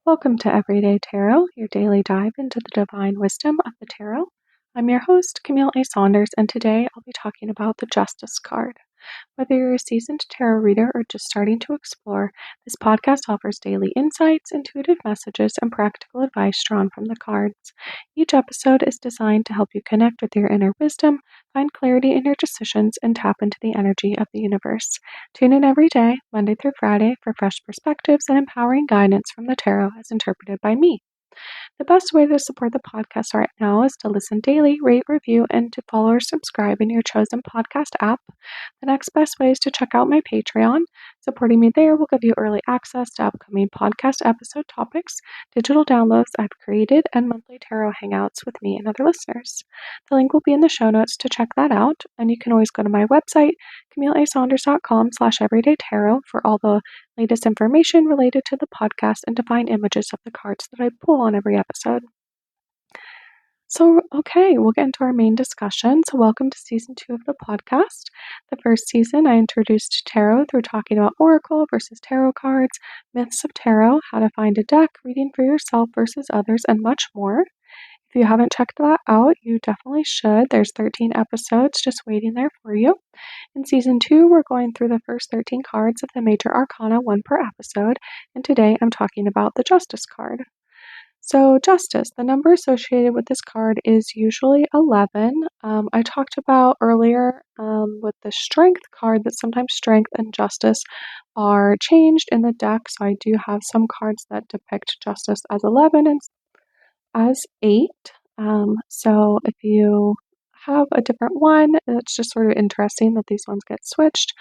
Welcome to Everyday Tarot, your daily dive into the divine wisdom of the tarot. I'm your host, Camille A. Saunders, and today I'll be talking about the Justice card. Whether you're a seasoned tarot reader or just starting to explore, this podcast offers daily insights, intuitive messages, and practical advice drawn from the cards. Each episode is designed to help you connect with your inner wisdom, find clarity in your decisions, and tap into the energy of the universe. Tune in every day, Monday through Friday, for fresh perspectives and empowering guidance from the tarot as interpreted by me. The best way to support the podcast right now is to listen daily, rate, review, and to follow or subscribe in your chosen podcast app. The next best way is to check out my Patreon. Supporting me there will give you early access to upcoming podcast episode topics, digital downloads I've created, and monthly tarot hangouts with me and other listeners. The link will be in the show notes to check that out, and you can always go to my website, CamilleASaunders.com/everydaytarot for all the latest information related to the podcast and to find images of the cards that I pull on every episode. Okay, we'll get into our main discussion. So, welcome to season 2 of the podcast. The first season, I introduced tarot through talking about oracle versus tarot cards, myths of tarot, how to find a deck, reading for yourself versus others, and much more. If you haven't checked that out, you definitely should. There's 13 episodes just waiting there for you. In season 2, we're going through the first 13 cards of the major arcana, one per episode, and today I'm talking about the Justice card. So, Justice, the number associated with this card is usually 11. I talked about earlier with the Strength card that sometimes Strength and Justice are changed in the deck. So, I do have some cards that depict Justice as 11 and as 8. So, if you have a different one, it's just sort of interesting that these ones get switched.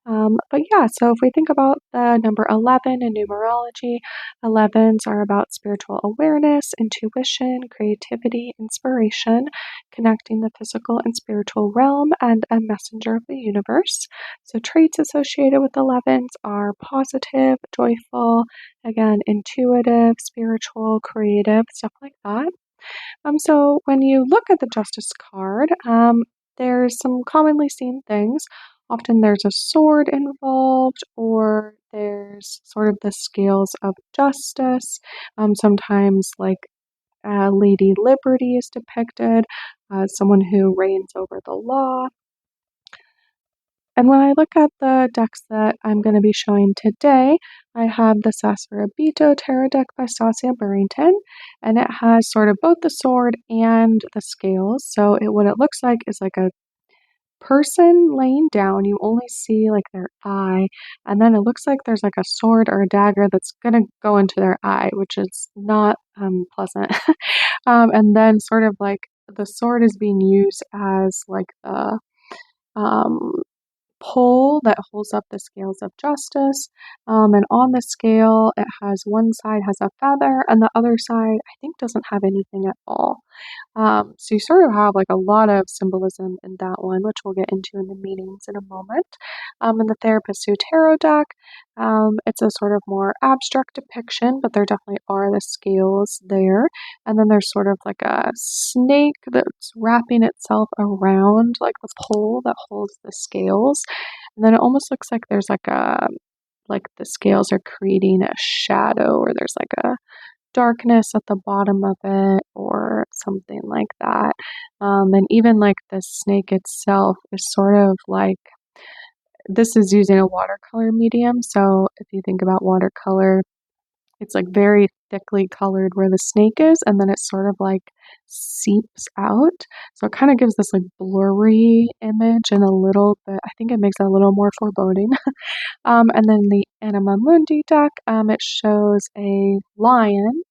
But yeah, so if we think about the number 11 in numerology, 11s are about spiritual awareness, intuition, creativity, inspiration, connecting the physical and spiritual realm, and a messenger of the universe. So traits associated with 11s are positive, joyful, again, intuitive, spiritual, creative, stuff like that. So when you look at the Justice card, there's some commonly seen things. Often there's a sword involved, or there's sort of the scales of justice. Sometimes, like Lady Liberty is depicted as someone who reigns over the law. And when I look at the decks that I'm going to be showing today, I have the Sassurabito Tarot deck by Stasia Burrington, and it has sort of both the sword and the scales. So what it looks like is like a person laying down. You only see like their eye, and then it looks like there's like a sword or a dagger that's going to go into their eye, which is not pleasant. And then sort of like the sword is being used as like the um, pole that holds up the scales of justice. And on the scale, it has one side has a feather, and the other side, I think, doesn't have anything at all. So you sort of have like a lot of symbolism in that one, which we'll get into in the meanings in a moment. In the Therapist Who Tarot deck, it's a sort of more abstract depiction, but there definitely are the scales there. And then there's sort of like a snake that's wrapping itself around like the pole that holds the scales. And then it almost looks like there's like the scales are creating a shadow, or there's like a darkness at the bottom of it or something like that. And even like the snake itself is sort of like, this is using a watercolor medium. So if you think about watercolor, it's like very thickly colored where the snake is, and then it sort of like seeps out. So it kind of gives this like blurry image and a little bit, I think it makes it a little more foreboding. And then the Anima Mundi deck, it shows a lion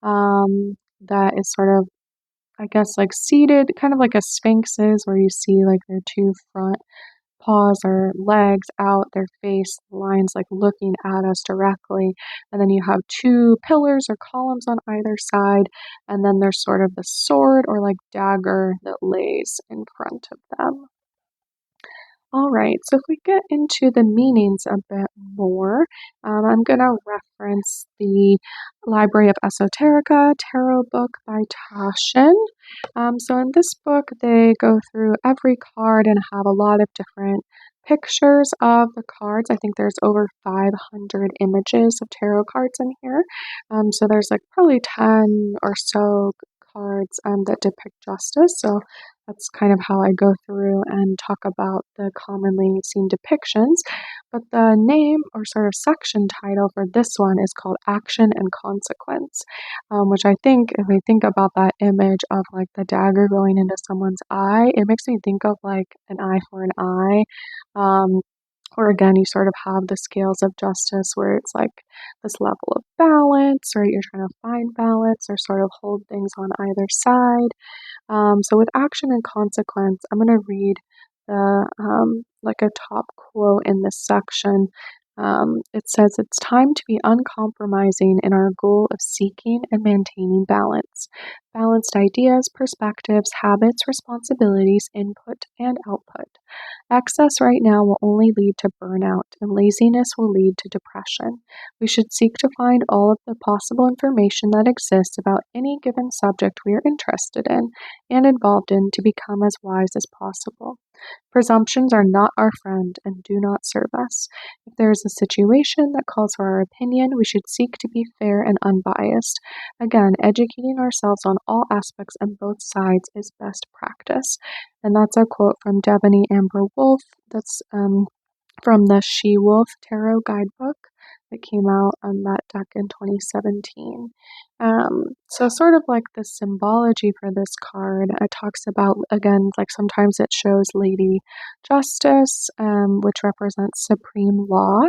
that is sort of, I guess, like seated, kind of like a sphinx is, where you see like their two front paws or legs out, their face, the lion's like looking at us directly. And then you have two pillars or columns on either side, and then there's sort of the sword or like dagger that lays in front of them. All right, so if we get into the meanings a bit more, I'm going to reference the Library of Esoterica tarot book by Taschen. So in this book, they go through every card and have a lot of different pictures of the cards. I think there's over 500 images of tarot cards in here. So there's like probably 10 or so cards that depict justice. So that's kind of how I go through and talk about the commonly seen depictions. But the name or sort of section title for this one is called Action and Consequence, which I think if we think about that image of like the dagger going into someone's eye, it makes me think of like an eye for an eye. Um, or again, you sort of have the scales of justice where it's like this level of balance, right? You're trying to find balance or sort of hold things on either side. So with action and consequence, I'm going to read the like a top quote in this section. It says, "It's time to be uncompromising in our goal of seeking and maintaining balance. Balanced ideas, perspectives, habits, responsibilities, input, and output. Excess right now will only lead to burnout, and laziness will lead to depression. We should seek to find all of the possible information that exists about any given subject we are interested in and involved in to become as wise as possible. Presumptions are not our friend and do not serve us. If there is a situation that calls for our opinion, we should seek to be fair and unbiased. Again, educating ourselves on all aspects and both sides is best practice." And that's a quote from Devaney Amber Wolf. That's from the She Wolf Tarot Guidebook that came out on that deck in 2017. So sort of like the symbology for this card, it talks about, again, like sometimes it shows Lady Justice, which represents supreme law.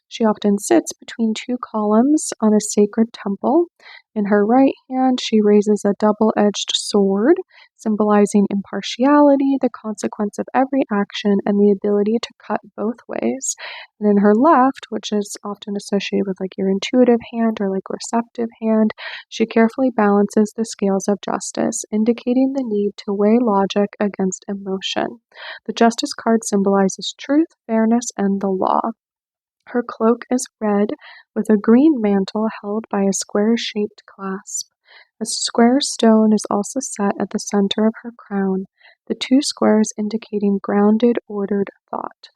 She often sits between two columns on a sacred temple. In her right hand, she raises a double-edged sword, symbolizing impartiality, the consequence of every action, and the ability to cut both ways. And in her left, which is often associated with like your intuitive hand or like receptive hand, she carefully balances the scales of justice, indicating the need to weigh logic against emotion. The Justice card symbolizes truth, fairness, and the law. Her cloak is red, with a green mantle held by a square-shaped clasp. A square stone is also set at the center of her crown, the two squares indicating grounded, ordered thought.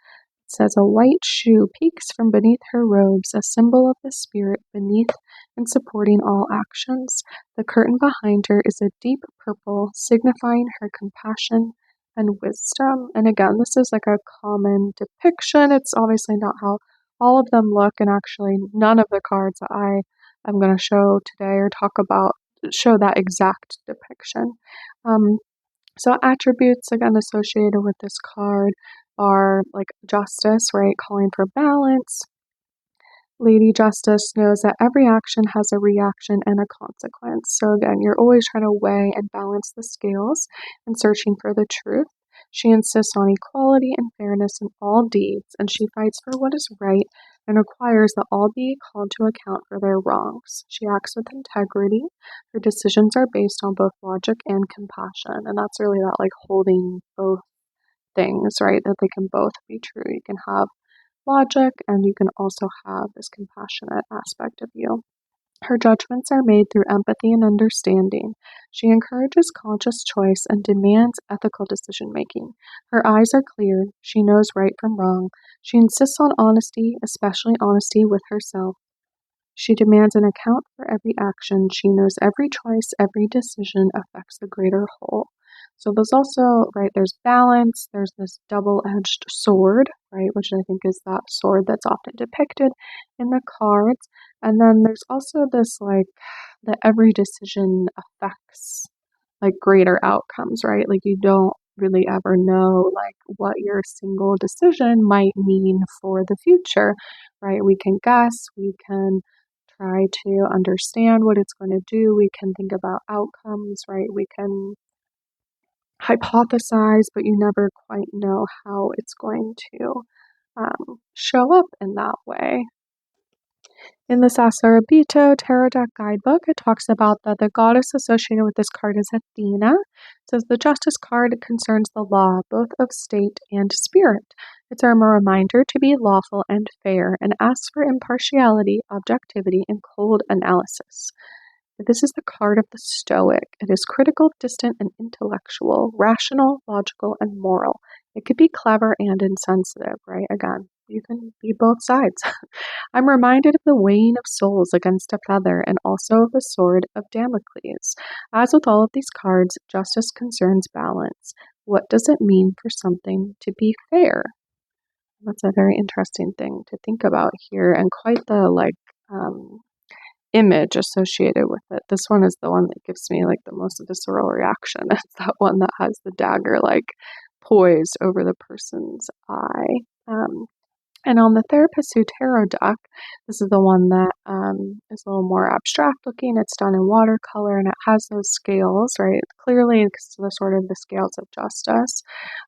It says a white shoe peeks from beneath her robes, a symbol of the spirit beneath and supporting all actions. The curtain behind her is a deep purple, signifying her compassion and wisdom. And again, this is like a common depiction. It's obviously not how all of them look, and actually none of the cards that I am going to show today or talk about show that exact depiction. So attributes again associated with this card are like justice, right? Calling for balance. Lady Justice knows that every action has a reaction and a consequence. So again, you're always trying to weigh and balance the scales and searching for the truth. She insists on equality and fairness in all deeds, and she fights for what is right and requires that all be called to account for their wrongs. She acts with integrity. Her decisions are based on both logic and compassion, and that's really that like holding both things, right? That they can both be true. You can have logic, and you can also have this compassionate aspect of you. Her judgments are made through empathy and understanding. She encourages conscious choice and demands ethical decision making. Her eyes are clear. She knows right from wrong. She insists on honesty, especially honesty with herself. She demands an account for every action. She knows every choice, every decision affects the greater whole. So there's also, right, there's balance, there's this double-edged sword, right, which I think is that sword that's often depicted in the cards. And then there's also this, like, that every decision affects, like, greater outcomes, right? Like, you don't really ever know, like, what your single decision might mean for the future, right? We can guess, we can try to understand what it's going to do, we can think about outcomes, right? We can hypothesize, but you never quite know how it's going to show up in that way. In the Sasarabito Tarot Deck Guidebook, it talks about that the goddess associated with this card is Athena. It says the Justice card concerns the law, both of state and spirit. It's a reminder to be lawful and fair and asks for impartiality, objectivity, and cold analysis. This is the card of the Stoic. It is critical, distant, and intellectual, rational, logical, and moral. It could be clever and insensitive, right? Again, you can be both sides. I'm reminded of the weighing of souls against a feather and also of the sword of Damocles. As with all of these cards, justice concerns balance. What does it mean for something to be fair? That's a very interesting thing to think about here, and quite the image associated with it. This one is the one that gives me like the most visceral reaction. It's that one that has the dagger like poised over the person's eye. And on the Therapist Who Tarot deck, this is the one that is a little more abstract looking. It's done in watercolor and it has those scales, right? Clearly, it's the sort of the scales of justice.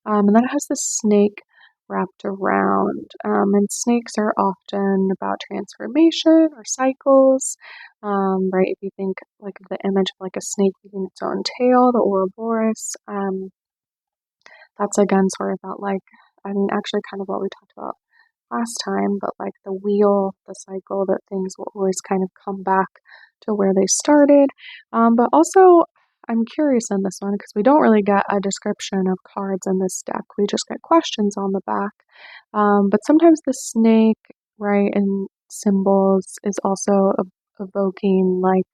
And then it has this snake wrapped around. And snakes are often about transformation or cycles, right? If you think like of the image of like a snake eating its own tail, the Ouroboros, that's again sort of that like, I mean, actually kind of what we talked about last time, but like the wheel, the cycle, that things will always kind of come back to where they started. But also, I'm curious in this one because we don't really get a description of cards in this deck. We just get questions on the back. But sometimes the snake, right, and symbols is also evoking like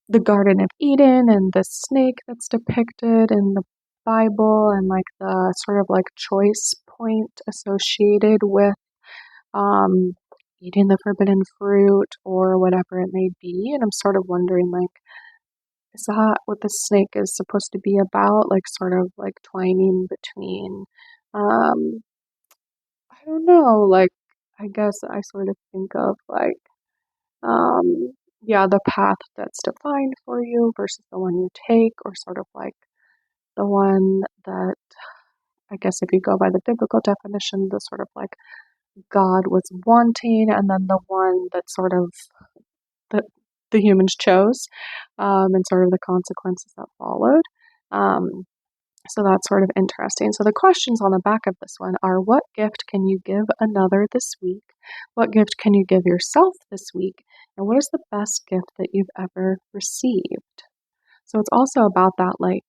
the Garden of Eden and the snake that's depicted in the Bible and like the sort of like choice point associated with um, eating the forbidden fruit or whatever it may be. And I'm sort of wondering, like, is that what the snake is supposed to be about? Like, sort of like twining between, um, I don't know, like, I guess I sort of think of like, yeah, the path that's defined for you versus the one you take, or sort of like the one that, I guess if you go by the biblical definition, the sort of like God was wanting, and then the one that sort of the humans chose, and sort of the consequences that followed. Um, so that's sort of interesting. So the questions on the back of this one are: what gift can you give another this week? What gift can you give yourself this week? And what is the best gift that you've ever received? So it's also about that, like,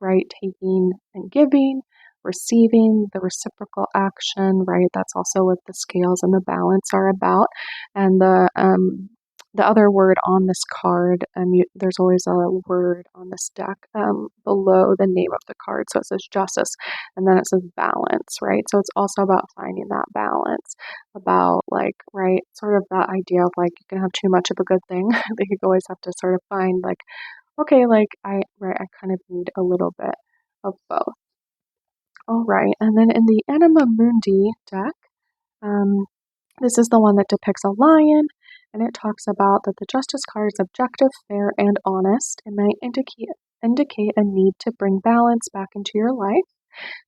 right? Taking and giving, receiving, the reciprocal action, right? That's also what the scales and the balance are about. And the other word on this card, and there's always a word on this deck below the name of the card. So it says justice, and then it says balance, right? So it's also about finding that balance, about like, right, sort of that idea of like you can have too much of a good thing. That you always have to sort of find like, okay, like I kind of need a little bit of both. All right, and then in the Anima Mundi deck, um, this is the one that depicts a lion, and it talks about that the Justice card is objective, fair, and honest. It might indicate a need to bring balance back into your life.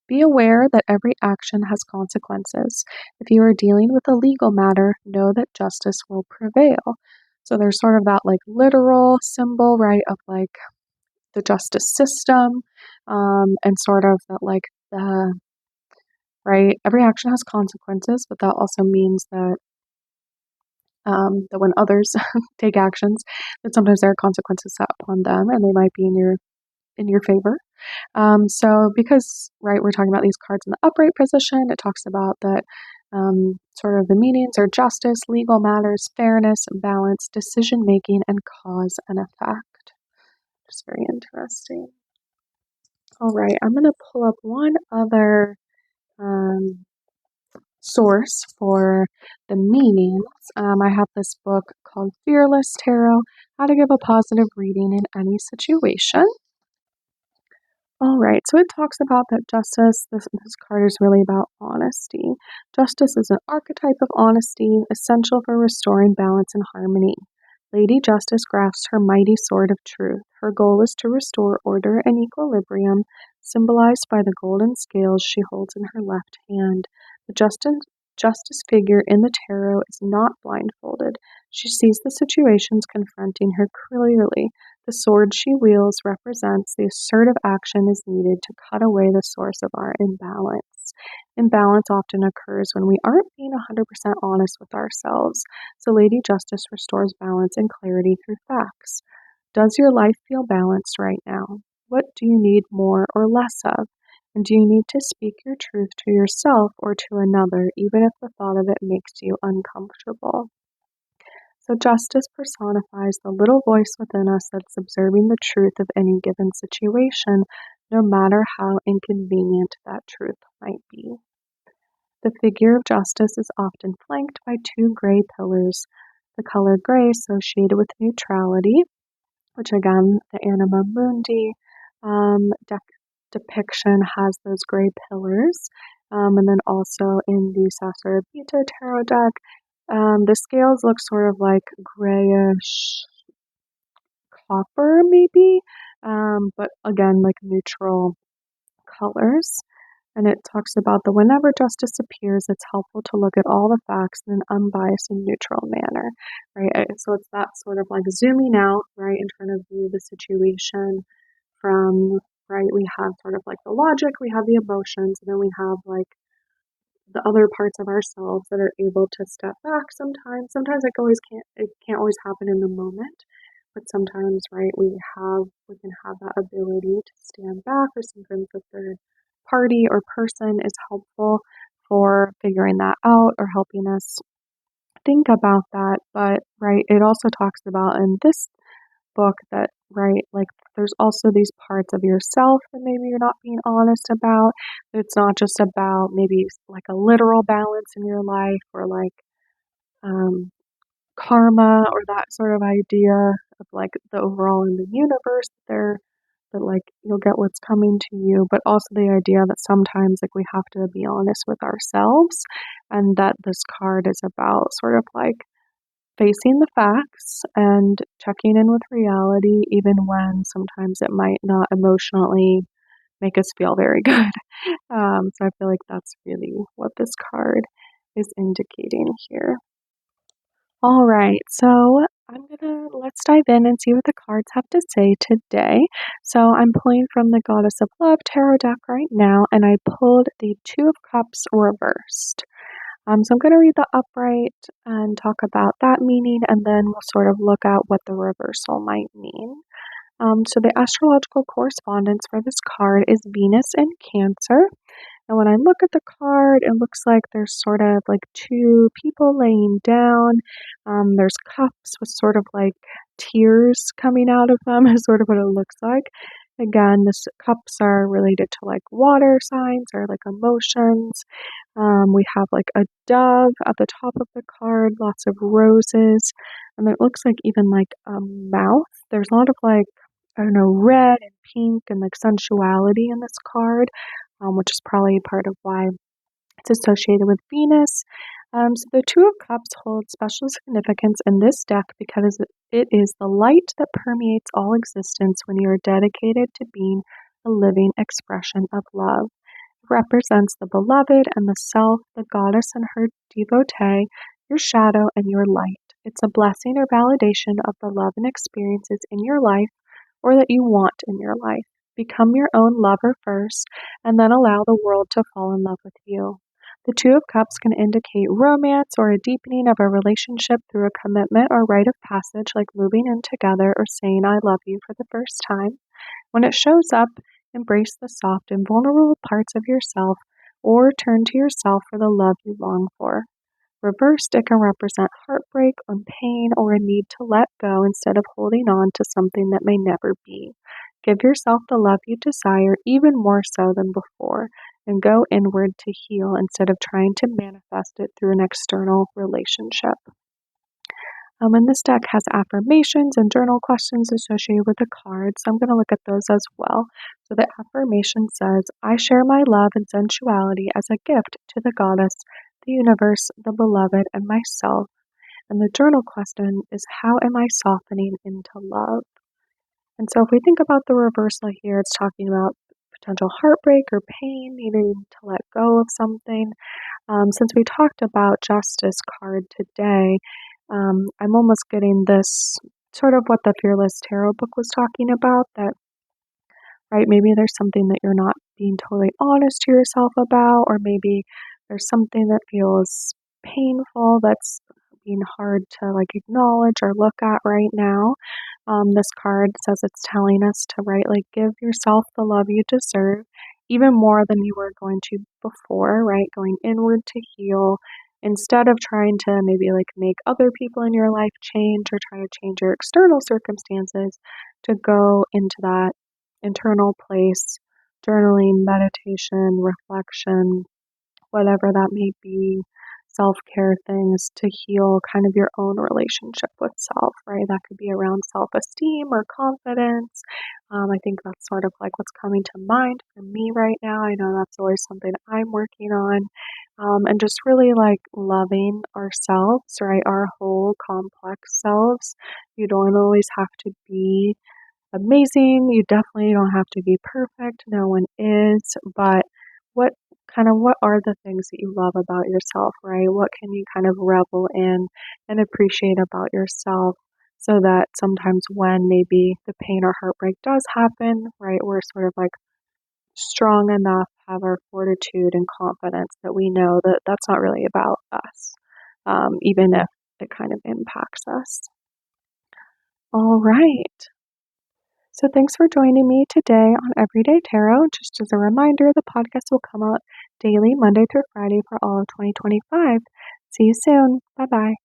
Be aware that every action has consequences. If you are dealing with a legal matter, know that justice will prevail. So there's sort of that like literal symbol, right, of like the justice system, and sort of that like the, right, every action has consequences, but that also means that that when others take actions, that sometimes there are consequences set upon them, and they might be in your favor. So because, right, we're talking about these cards in the upright position, it talks about that sort of the meanings are justice, legal matters, fairness, balance, decision making, and cause and effect. Just very interesting. All right, I'm going to pull up one other source for the meanings. I have this book called Fearless Tarot: How to Give a Positive Reading in Any Situation. All right, so it talks about that justice, this card is really about honesty. Justice is an archetype of honesty, essential for restoring balance and harmony. Lady Justice grasps her mighty sword of truth. Her goal is to restore order and equilibrium, symbolized by the golden scales she holds in her left hand. The justice figure in the tarot is not blindfolded. She sees the situations confronting her clearly. The sword she wields represents the assertive action is needed to cut away the source of our imbalance. Imbalance often occurs when we aren't being 100% honest with ourselves. So Lady Justice restores balance and clarity through facts. Does your life feel balanced right now? What do you need more or less of? And do you need to speak your truth to yourself or to another, even if the thought of it makes you uncomfortable? So justice personifies the little voice within us that's observing the truth of any given situation, no matter how inconvenient that truth might be. The figure of justice is often flanked by two gray pillars, the color gray associated with neutrality, which again, the Anima Mundi depiction has those gray pillars. And then also in the Sassurabita tarot deck, the scales look sort of like grayish copper, maybe, but again, like neutral colors. And it talks about the whenever justice appears, it's helpful to look at all the facts in an unbiased and neutral manner, right? So it's that sort of like zooming out, right, and trying to view the situation from, right, we have sort of like the logic, we have the emotions, and then we have like the other parts of ourselves that are able to step back sometimes. Sometimes it can't always happen in the moment, but sometimes, right, we can have that ability to stand back, or sometimes the third party or person is helpful for figuring that out or helping us think about that. But right, it also talks about in this book that, right, like there's also these parts of yourself that maybe you're not being honest about. It's not just about maybe like a literal balance in your life, or like um, karma, or that sort of idea of like the overall in the universe there, that like you'll get what's coming to you, but also the idea that sometimes like we have to be honest with ourselves, and that this card is about sort of like facing the facts and checking in with reality, even when sometimes it might not emotionally make us feel very good. So I feel like that's really what this card is indicating here. All right, so let's dive in and see what the cards have to say today. So I'm pulling from the Goddess of Love tarot deck right now, and I pulled the Two of Cups reversed. So I'm going to read the upright and talk about that meaning, and then we'll sort of look at what the reversal might mean. So the astrological correspondence for this card is Venus in Cancer. And when I look at the card, it looks like there's sort of like two people laying down. There's cups with sort of like tears coming out of them, is sort of what it looks like. Again, this cups are related to like water signs or like emotions. We have like a dove at the top of the card, lots of roses, and it looks like even like a mouth. There's a lot of like, I don't know, red and pink and like sensuality in this card, which is probably part of why it's associated with Venus. So the Two of Cups holds special significance in this deck because it is the light that permeates all existence when you are dedicated to being a living expression of love. It represents the beloved and the self, the goddess and her devotee, your shadow and your light. It's a blessing or validation of the love and experiences in your life, or that you want in your life. Become your own lover first, and then allow the world to fall in love with you. The Two of Cups can indicate romance or a deepening of a relationship through a commitment or rite of passage, like moving in together or saying I love you for the first time. When it shows up, embrace the soft and vulnerable parts of yourself, or turn to yourself for the love you long for. Reversed, it can represent heartbreak or pain, or a need to let go instead of holding on to something that may never be. Give yourself the love you desire, even more so than before, and go inward to heal instead of trying to manifest it through an external relationship. And this deck has affirmations and journal questions associated with the cards, so I'm going to look at those as well. So the affirmation says, I share my love and sensuality as a gift to the goddess, the universe, the beloved, and myself. And the journal question is, how am I softening into love? And so if we think about the reversal here, it's talking about potential heartbreak or pain, needing to let go of something. Since we talked about Justice card today, I'm almost getting this sort of what the Fearless Tarot book was talking about, that, right, maybe there's something that you're not being totally honest to yourself about, or maybe there's something that feels painful that's being hard to like acknowledge or look at right now. This card says it's telling us to, right, like give yourself the love you deserve, even more than you were going to before, right? Going inward to heal instead of trying to maybe like make other people in your life change or try to change your external circumstances, to go into that internal place, journaling, meditation, reflection, whatever that may be, self care things to heal kind of your own relationship with self, right? That could be around self esteem or confidence. I think that's sort of like what's coming to mind for me right now. I know that's always something I'm working on. And just really like loving ourselves, right? Our whole complex selves. You don't always have to be amazing. You definitely don't have to be perfect. No one is. But what what are the things that you love about yourself, right? What can you kind of revel in and appreciate about yourself so that sometimes when maybe the pain or heartbreak does happen, right, we're sort of like strong enough, have our fortitude and confidence that we know that that's not really about us, even if it kind of impacts us. All right. So thanks for joining me today on Everyday Tarot. Just as a reminder, the podcast will come out daily, Monday through Friday for all of 2025. See you soon. Bye bye.